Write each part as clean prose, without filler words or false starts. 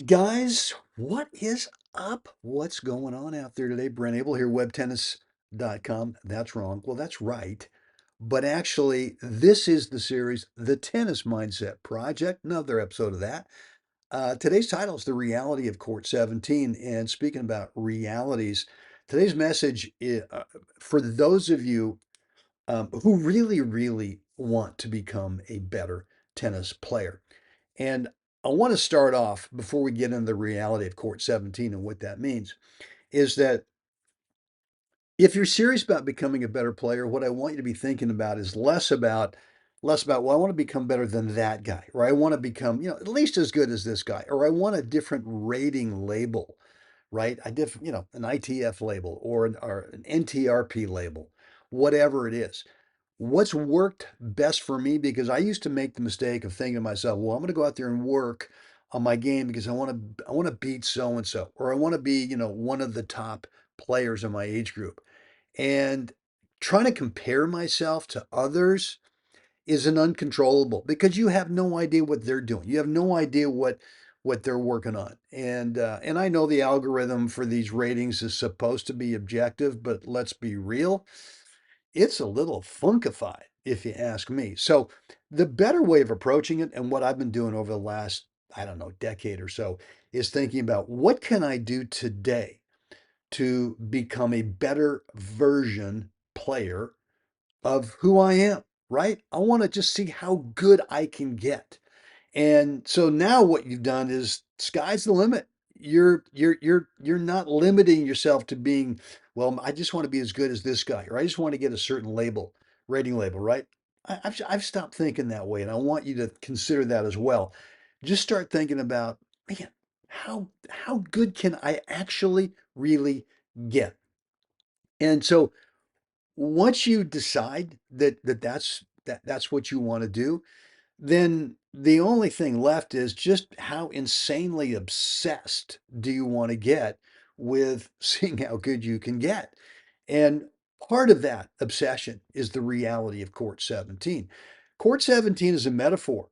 Guys, what is up? What's going on out there today? Brent Abel here, webtennis.com. That's wrong. Well, that's right. But actually, this is the series, The Tennis Mindset Project, another episode of that. Today's title is The Reality of Court 17. And speaking about realities, today's message is, for those of you who really want to become a better tennis player. And I want to start off before we get into the reality of Court 17 and what that means is that if you're serious about becoming a better player, what I want you to be thinking about is less about, well, I want to become better than that guy, or I want to become, at least as good as this guy, or I want a different rating label, right? An ITF label or an NTRP label, whatever it is. What's worked best for me, because I used to make the mistake of thinking to myself, well, I'm going to go out there and work on my game because I want to beat so and so, or I want to be, one of the top players in my age group. And trying to compare myself to others is an uncontrollable because you have no idea what they're doing. You have no idea what they're working on. And I know the algorithm for these ratings is supposed to be objective, but let's be real, it's a little funkified, if you ask me. So the better way of approaching it, and what I've been doing over the last, I don't know, decade or so, is thinking about what can I do today to become a better version player of who I am, right? I want to just see how good I can get. And so now what you've done is sky's the limit. You're not limiting yourself to being, well, I just want to be as good as this guy, or I just want to get a certain label, rating label, right? I've stopped thinking that way, and I want you to consider that as well. Just start thinking about, man, how good can I actually really get? And so once you decide that's what you want to do, then the only thing left is just how insanely obsessed do you want to get with seeing how good you can get. And part of that obsession is the reality of Court 17. Court 17 is a metaphor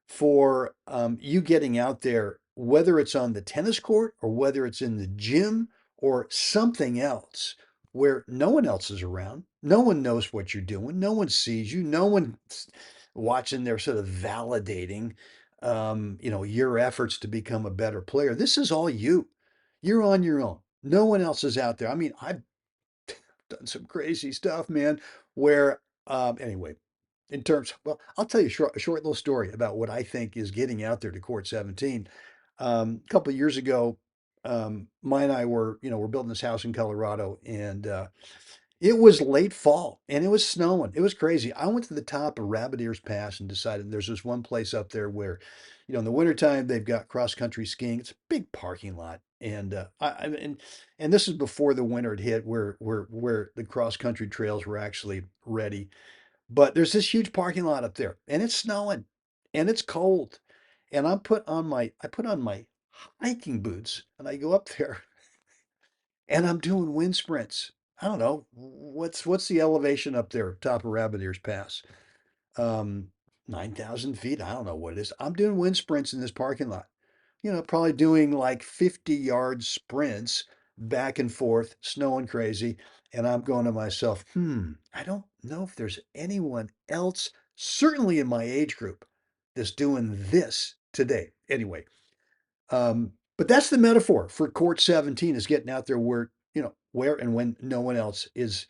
for you getting out there, whether it's on the tennis court or whether it's in the gym or something else where no one else is around. No one knows what you're doing. No one sees you. No one's watching. They're sort of validating, your efforts to become a better player. This is all you. You're on your own. No one else is out there. I mean, I've done some crazy stuff, man, where, anyway, well, I'll tell you a short little story about what I think is getting out there to Court 17. A couple of years ago, Maya and I we're building this house in Colorado, and it was late fall and it was snowing. It was crazy. I went to the top of Rabbit Ears Pass and decided there's this one place up there where, in the wintertime, they've got cross country skiing. It's a big parking lot. And this is before the winter had hit where the cross country trails were actually ready. But there's this huge parking lot up there and it's snowing and it's cold. And I put on my hiking boots and I go up there and I'm doing wind sprints. I don't know what's the elevation up there, top of Rabbit Ears Pass. 9,000 feet. I don't know what it is. I'm doing wind sprints in this parking lot. Probably doing like 50-yard sprints back and forth, snowing crazy. And I'm going to myself, I don't know if there's anyone else, certainly in my age group, that's doing this today. Anyway, but that's the metaphor for Court 17 is getting out there where and when no one else is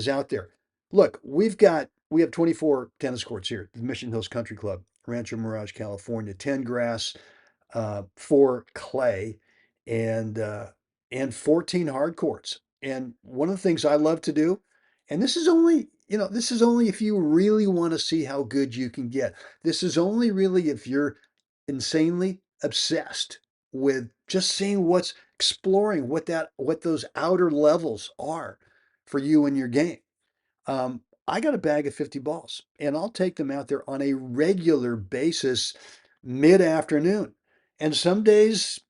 out there. Look, we have 24 tennis courts here at the Mission Hills Country Club, Rancho Mirage, California, 10 grass, 4 clay, and uh, and 14 hard courts. And one of the things I love to do, and this is only if you really want to see how good you can get. This is only really if you're insanely obsessed with just seeing exploring what those outer levels are for you in your game. I got a bag of 50 balls and I'll take them out there on a regular basis mid-afternoon. And some days,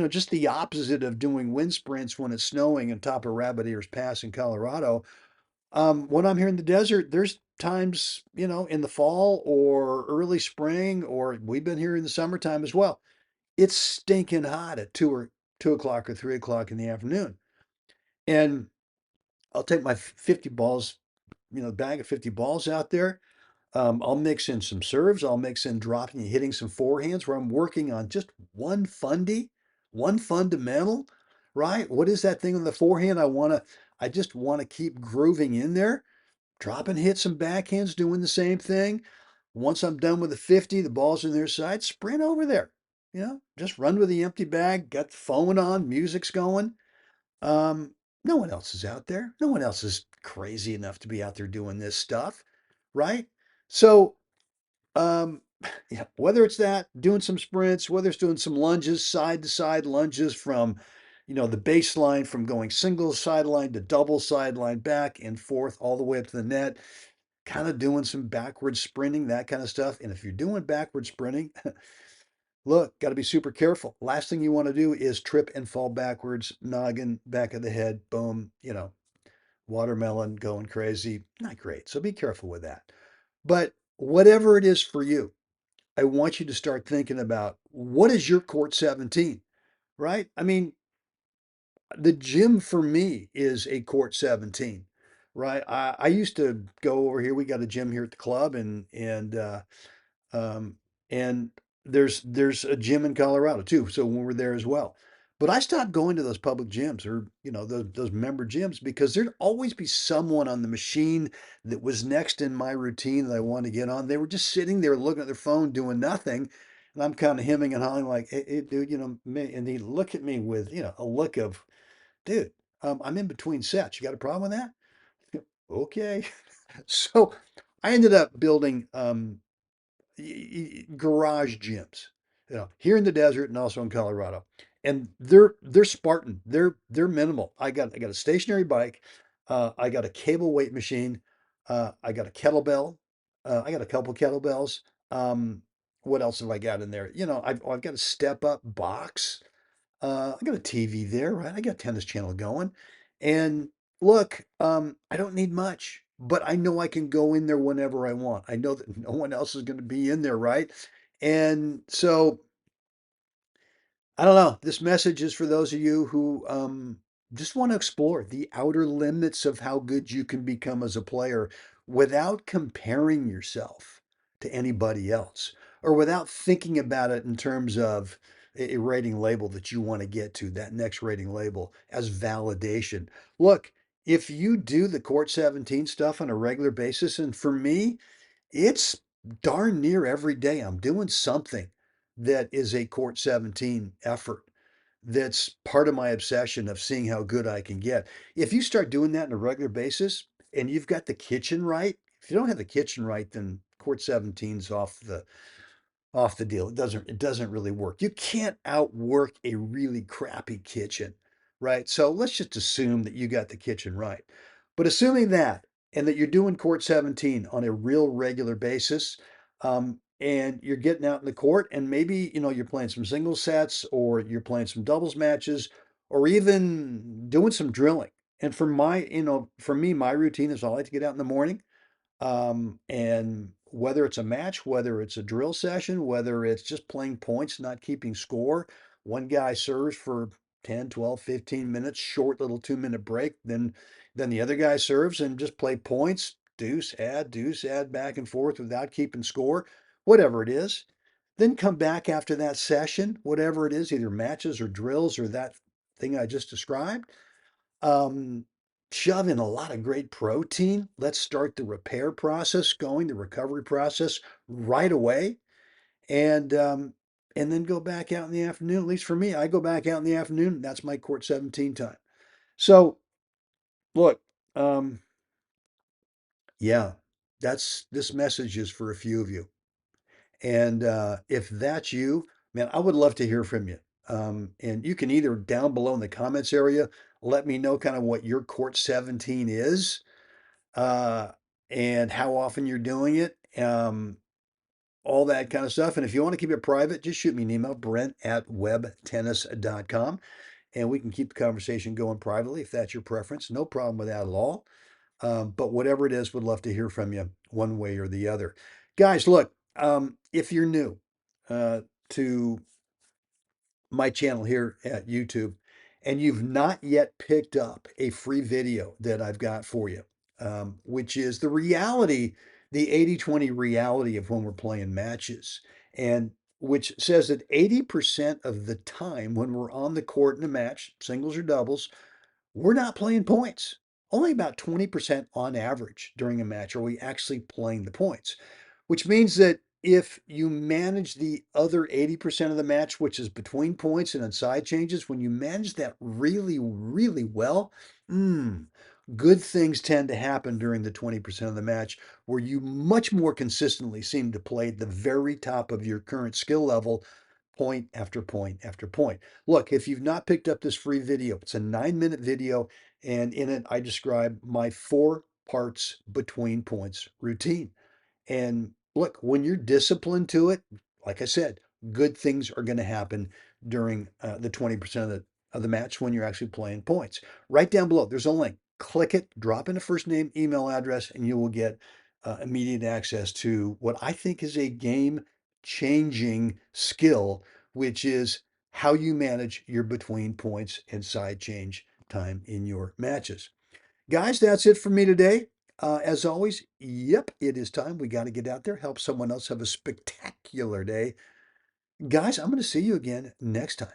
just the opposite of doing wind sprints when it's snowing on top of Rabbit Ears Pass in Colorado. When I'm here in the desert, there's times, in the fall or early spring, or we've been here in the summertime as well. it's stinking hot at 2 o'clock or 3 o'clock in the afternoon. And I'll take my 50 balls, bag of 50 balls out there. I'll mix in some serves. I'll mix in dropping and hitting some forehands where I'm working on just one fundamental, right? What is that thing on the forehand? I just want to keep grooving in there, drop and hit some backhands, doing the same thing. Once I'm done with the 50, the ball's in their side, sprint over there. Just run with the empty bag, got the phone on, music's going. Um, no one else is out there. No one else is crazy enough to be out there doing this stuff, right? So, um, yeah, whether it's that, doing some sprints, whether it's doing some lunges, side to side lunges from, the baseline, from going single sideline to double sideline, back and forth, all the way up to the net, kind of doing some backward sprinting, that kind of stuff. And if you're doing backward sprinting, look, got to be super careful. Last thing you want to do is trip and fall backwards, noggin, back of the head, boom, watermelon going crazy. Not great. So be careful with that. But whatever it is for you, I want you to start thinking about what is your court 17, right? I mean, the gym for me is a court 17, right? I used to go over here. We got a gym here at the club, um, and there's a gym in Colorado too. So when we're there as well. But I stopped going to those public gyms, or those member gyms, because there'd always be someone on the machine that was next in my routine that I wanted to get on. They were just sitting there looking at their phone doing nothing. And I'm kind of hemming and hawing like, hey, dude, and he'd look at me with, a look of, dude, I'm in between sets. You got a problem with that? Okay. So I ended up building garage gyms, here in the desert and also in Colorado. And they're Spartan. They're minimal. I got a stationary bike. I got a cable weight machine. I got a kettlebell. I got a couple kettlebells. What else have I got in there? I've got a step up box. I got a TV there, right? I got Tennis Channel going. And look, I don't need much, but I know I can go in there whenever I want. I know that no one else is going to be in there, right? And so I don't know. This message is for those of you who just want to explore the outer limits of how good you can become as a player without comparing yourself to anybody else, or without thinking about it in terms of a rating label that you want to get to, that next rating label as validation. Look, if you do the Court 17 stuff on a regular basis, and for me, it's darn near every day I'm doing something that is a Court 17 effort. That's part of my obsession of seeing how good I can get. If you start doing that on a regular basis and you've got the kitchen right, if you don't have the kitchen right, then Court 17's off the deal. It doesn't really work. You can't outwork a really crappy kitchen, right? So let's just assume that you got the kitchen right. But assuming that, and that you're doing court 17 on a real regular basis, and you're getting out in the court, and maybe you're playing some single sets, or you're playing some doubles matches, or even doing some drilling. And for me, my routine is I like to get out in the morning. And whether it's a match, whether it's a drill session, whether it's just playing points, not keeping score, one guy serves for 10, 12, 15 minutes, short little 2-minute break. Then the other guy serves and just play points, deuce, add back and forth without keeping score, whatever it is. Then come back after that session, whatever it is, either matches or drills or that thing I just described, um, shove in a lot of great protein. Let's start the repair process going, the recovery process right away, and and then go back out in the afternoon. At least for me, I go back out in the afternoon. That's my court 17 time. So look, yeah, that's this message is for a few of you, and if that's you, man, I would love to hear from you. And you can either down below in the comments area let me know kind of what your court 17 is, uh, and how often you're doing it, all that kind of stuff. And if you want to keep it private, just shoot me an email, brent@webtennis.com, and we can keep the conversation going privately if that's your preference. No problem with that at all. But whatever it is, would love to hear from you one way or the other. Guys, look, if you're new to my channel here at YouTube and you've not yet picked up a free video that I've got for you, which is the reality, the 80-20 reality of when we're playing matches, and which says that 80% of the time when we're on the court in a match, singles or doubles, we're not playing points. Only about 20% on average during a match are we actually playing the points, which means that if you manage the other 80% of the match, which is between points and on side changes, when you manage that really, really well, good things tend to happen during the 20% of the match where you much more consistently seem to play at the very top of your current skill level, point after point after point. Look, if you've not picked up this free video, it's a 9-minute video, and in it, I describe my 4 parts between points routine. And look, when you're disciplined to it, like I said, good things are going to happen during the 20% of the match when you're actually playing points. Right down below, there's a link. Click it, drop in a first name, email address, and you will get immediate access to what I think is a game changing skill, which is how you manage your between points and side change time in your matches. Guys, that's it for me today. As always, yep, it is time. We got to get out there, help someone else have a spectacular day. Guys, I'm going to see you again next time.